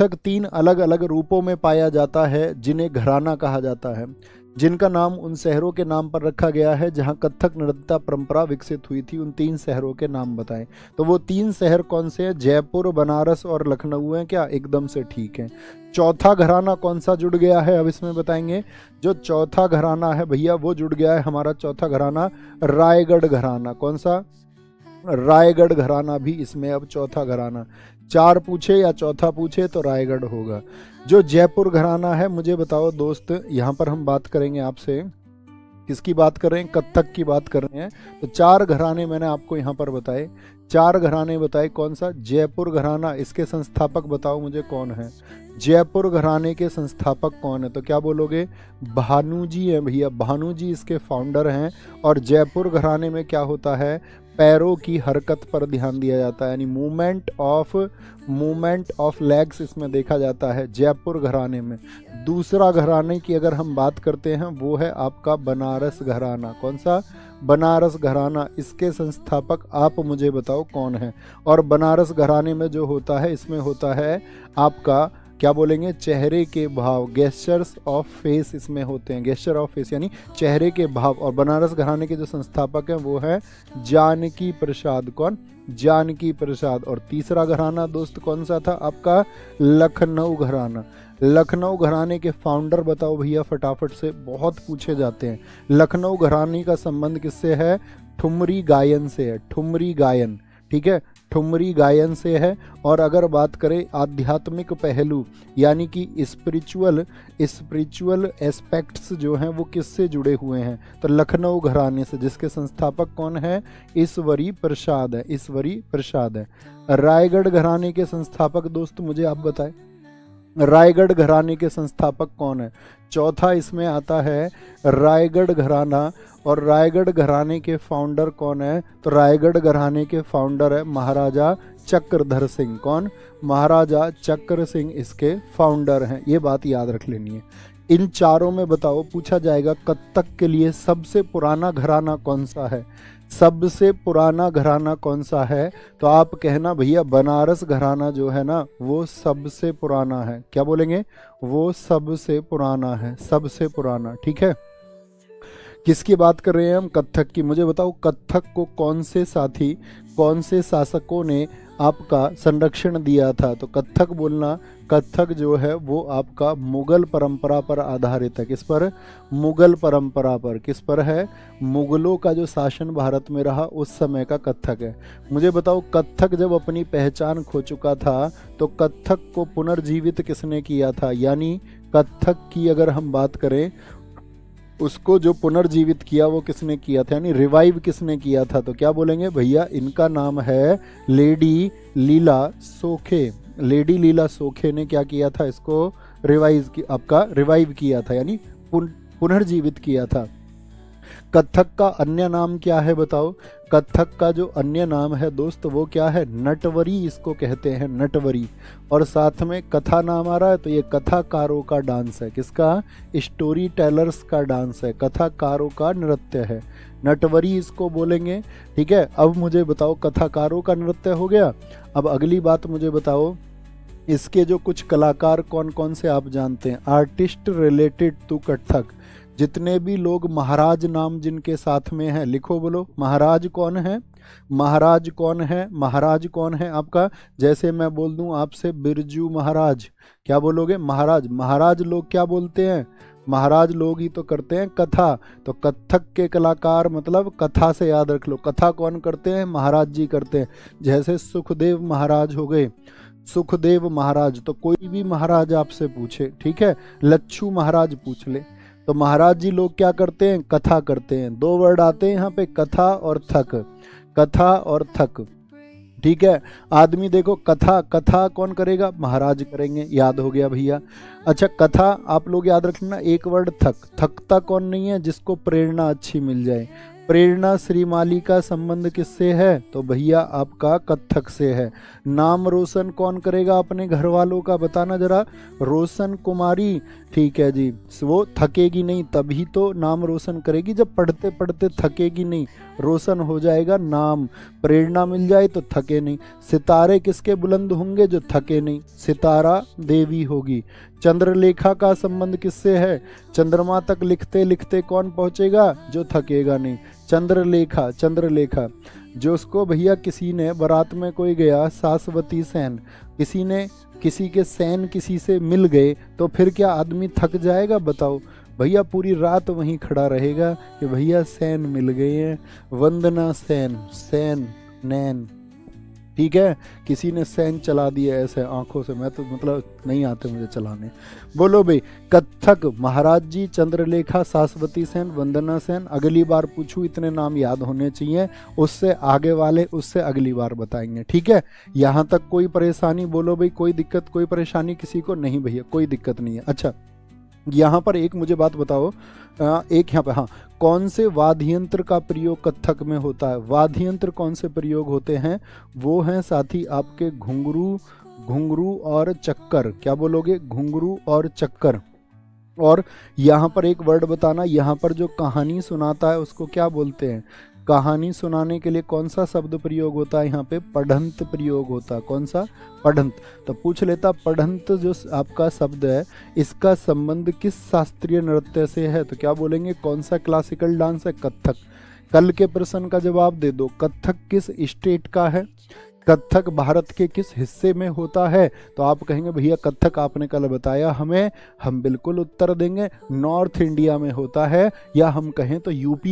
कत्थक 3 अलग अलग रूपों में पाया जाता है जिन्हें घराना कहा जाता है, जिनका नाम उन शहरों के नाम पर रखा गया है जहां कत्थक नृत्य परंपरा विकसित हुई थी। उन 3 शहरों के नाम बताएं। तो वो 3 शहर कौन से हैं? जयपुर, बनारस और लखनऊ हैं क्या? एकदम से ठीक है। चौथा घराना कौन सा जुड़ गया है, अब इसमें बताएंगे। जो चौथा घराना है भैया वो जुड़ गया है हमारा चौथा घराना रायगढ़ घराना। कौन सा? रायगढ़ घराना भी इसमें अब चौथा घराना। 4 पूछे या चौथा पूछे तो रायगढ़ होगा। जो जयपुर घराना है, मुझे बताओ दोस्त, यहाँ पर हम बात करेंगे आपसे, किसकी बात कर रहे हैं? कत्थक की बात कर रहे हैं। तो 4 घराने मैंने आपको यहाँ पर बताए, 4 घराने बताए। कौन सा? जयपुर घराना। इसके संस्थापक बताओ मुझे कौन है? जयपुर घराने के संस्थापक कौन है? तो क्या बोलोगे? भानु जी हैं भैया, भानु जी इसके फाउंडर हैं। और जयपुर घराने में क्या होता है? पैरों की हरकत पर ध्यान दिया जाता है, यानी मूवमेंट ऑफ लेग्स इसमें देखा जाता है जयपुर घराने में। दूसरा घराने की अगर हम बात करते हैं वो है आपका बनारस घराना। कौन सा? बनारस घराना। इसके संस्थापक आप मुझे बताओ कौन है? और बनारस घराने में जो होता है, इसमें होता है आपका क्या बोलेंगे? चेहरे के भाव, गेस्चर्स ऑफ फेस इसमें होते हैं। गेस्चर ऑफ फेस यानी चेहरे के भाव। और बनारस घराने के जो संस्थापक हैं वो है जानकी प्रसाद। कौन? जानकी प्रसाद। और तीसरा घराना दोस्त कौन सा था आपका? लखनऊ घराना। लखनऊ घराने के फाउंडर बताओ भैया फटाफट से, बहुत पूछे जाते हैं। लखनऊ घराने का संबंध किससे है? ठुमरी गायन से है। ठुमरी गायन, ठीक है, ठुमरी गायन से है। और अगर बात करें आध्यात्मिक पहलू यानी कि स्पिरिचुअल एस्पेक्ट्स जो हैं वो किससे जुड़े हुए हैं? तो लखनऊ घराने से, जिसके संस्थापक कौन है? ईश्वरी प्रसाद है। ईश्वरी प्रसाद है। रायगढ़ घराने के संस्थापक दोस्त मुझे आप बताएं, रायगढ़ घराने के संस्थापक कौन है? चौथा इसमें आता है रायगढ़ घराना। और रायगढ़ घराने के फाउंडर कौन है? तो रायगढ़ घराने के फाउंडर है महाराजा चक्रधर सिंह। कौन? महाराजा चक्र सिंह इसके फाउंडर हैं। ये बात याद रख लेनी है। इन चारों में बताओ, पूछा जाएगा कत्थक के लिए सबसे पुराना घराना कौन सा है? सबसे पुराना घराना कौन सा है? तो आप कहना भैया बनारस घराना जो है ना वो सबसे पुराना है। क्या बोलेंगे? वो सबसे पुराना है, सबसे पुराना। ठीक है। किसकी बात कर रहे हैं हम? कत्थक की। मुझे बताओ कत्थक को कौन से साथी, कौन से शासकों ने आपका संरक्षण दिया था? तो कत्थक बोलना, कत्थक जो है वो आपका मुगल परंपरा पर आधारित है। किस पर? मुगल परंपरा पर। किस पर है? मुगलों का जो शासन भारत में रहा उस समय का कत्थक है। मुझे बताओ कत्थक जब अपनी पहचान खो चुका था तो कत्थक को पुनर्जीवित किसने किया था? यानी कत्थक की अगर हम बात करें, उसको जो पुनर्जीवित किया वो किसने किया था, यानी रिवाइव किसने किया था? तो क्या बोलेंगे भैया? इनका नाम है लेडी लीला सोखे। लेडी लीला सोखे ने क्या किया था? इसको रिवाइव किया था, यानी पुनर्जीवित किया था। कत्थक का अन्य नाम क्या है बताओ? कत्थक का जो अन्य नाम है दोस्त वो क्या है? नटवरी इसको कहते हैं, नटवरी। और साथ में कथा नाम आ रहा है तो ये कथाकारों का डांस है। किसका? स्टोरी टेलर्स का डांस है, कथाकारों का नृत्य है, नटवरी इसको बोलेंगे। ठीक है। अब मुझे बताओ कथाकारों का नृत्य हो गया। अब अगली बात मुझे बताओ, इसके जो कुछ कलाकार कौन कौन से आप जानते हैं? आर्टिस्ट रिलेटेड टू कत्थक, जितने भी लोग महाराज नाम जिनके साथ में है, लिखो बोलो महाराज कौन है? महाराज कौन है? महाराज कौन है आपका? जैसे मैं बोल दूं आपसे बिरजू महाराज, क्या बोलोगे? महाराज। महाराज लोग क्या बोलते हैं? महाराज लोग ही तो करते हैं कथा। तो कत्थक के कलाकार मतलब कथा से याद रख लो, कथा कौन करते हैं? महाराज जी करते हैं। जैसे सुखदेव महाराज हो गए, सुखदेव महाराज। तो कोई भी महाराज आपसे पूछे, ठीक है, लच्छू महाराज पूछ ले, तो महाराज जी लोग क्या करते हैं? कथा करते हैं। 2 वर्ड आते हैं यहाँ पे, कथा और थक, कथा और थक। ठीक है। आदमी देखो कथा, कथा कौन करेगा? महाराज करेंगे, याद हो गया भैया। अच्छा कथा आप लोग याद रखना, एक वर्ड थक, थकता कौन नहीं है? जिसको प्रेरणा अच्छी मिल जाए। प्रेरणा श्रीमाली का संबंध किससे है? तो भैया आपका कत्थक से है। नाम रोशन कौन करेगा अपने घर वालों का, बताना जरा। रोशन कुमारी, ठीक है जी। वो थकेगी नहीं, तभी तो नाम रोशन करेगी, जब पढ़ते पढ़ते थकेगी नहीं, रोशन हो जाएगा नाम। प्रेरणा मिल जाए तो थके नहीं। सितारे किसके बुलंद होंगे? जो थके नहीं, सितारा देवी होगी। चंद्रलेखा का संबंध किससे है? चंद्रमा तक लिखते लिखते कौन पहुंचेगा? जो थकेगा नहीं। चंद्रलेखा, चंद्रलेखा जो उसको भैया किसी ने बारात में कोई गया, सासवती सेन, किसी ने किसी के सेन किसी से मिल गए, तो फिर क्या आदमी थक जाएगा? बताओ भैया, पूरी रात वहीं खड़ा रहेगा कि भैया सेन मिल गए हैं। वंदना सेन, सेन नैन, ठीक है। किसी ने सेन चला दिया ऐसे आंखों से, मैं तो मतलब नहीं आते मुझे चलाने। बोलो भाई, कत्थक महाराज जी, चंद्रलेखा, सासवती सेन, वंदना सेन। अगली बार पूछूं, इतने नाम याद होने चाहिए, उससे आगे वाले उससे अगली बार बताएंगे, ठीक है। यहाँ तक कोई परेशानी? बोलो भाई, कोई दिक्कत, कोई परेशानी किसी को? नहीं भैया, कोई दिक्कत नहीं है। अच्छा, यहाँ पर एक मुझे बात बताओ, एक यहाँ पे, हाँ, कौन से वाद्य यंत्र का प्रयोग कत्थक में होता है? वाद्य यंत्र कौन से प्रयोग होते हैं? वो हैं साथी आपके घुंघरू, घुंघरू और चक्कर। क्या बोलोगे? घुंघरू और चक्कर। और यहाँ पर एक वर्ड बताना, यहाँ पर जो कहानी सुनाता है उसको क्या बोलते हैं? कहानी सुनाने के लिए कौन सा शब्द प्रयोग होता है? यहाँ पे पढ़ंत प्रयोग होता है। कौन सा? पढ़ंत। तो पूछ लेता, पढ़ंत जो आपका शब्द है, इसका संबंध किस शास्त्रीय नृत्य से है? तो क्या बोलेंगे? कौन सा क्लासिकल डांस है? कत्थक। कल के प्रश्न का जवाब दे दो, कत्थक किस स्टेट का है? कत्थक भारत के किस हिस्से में होता है? तो आप कहेंगे भैया कत्थक आपने कल बताया हमें, हम बिल्कुल उत्तर देंगे, नॉर्थ इंडिया में होता है, या हम कहें तो यूपी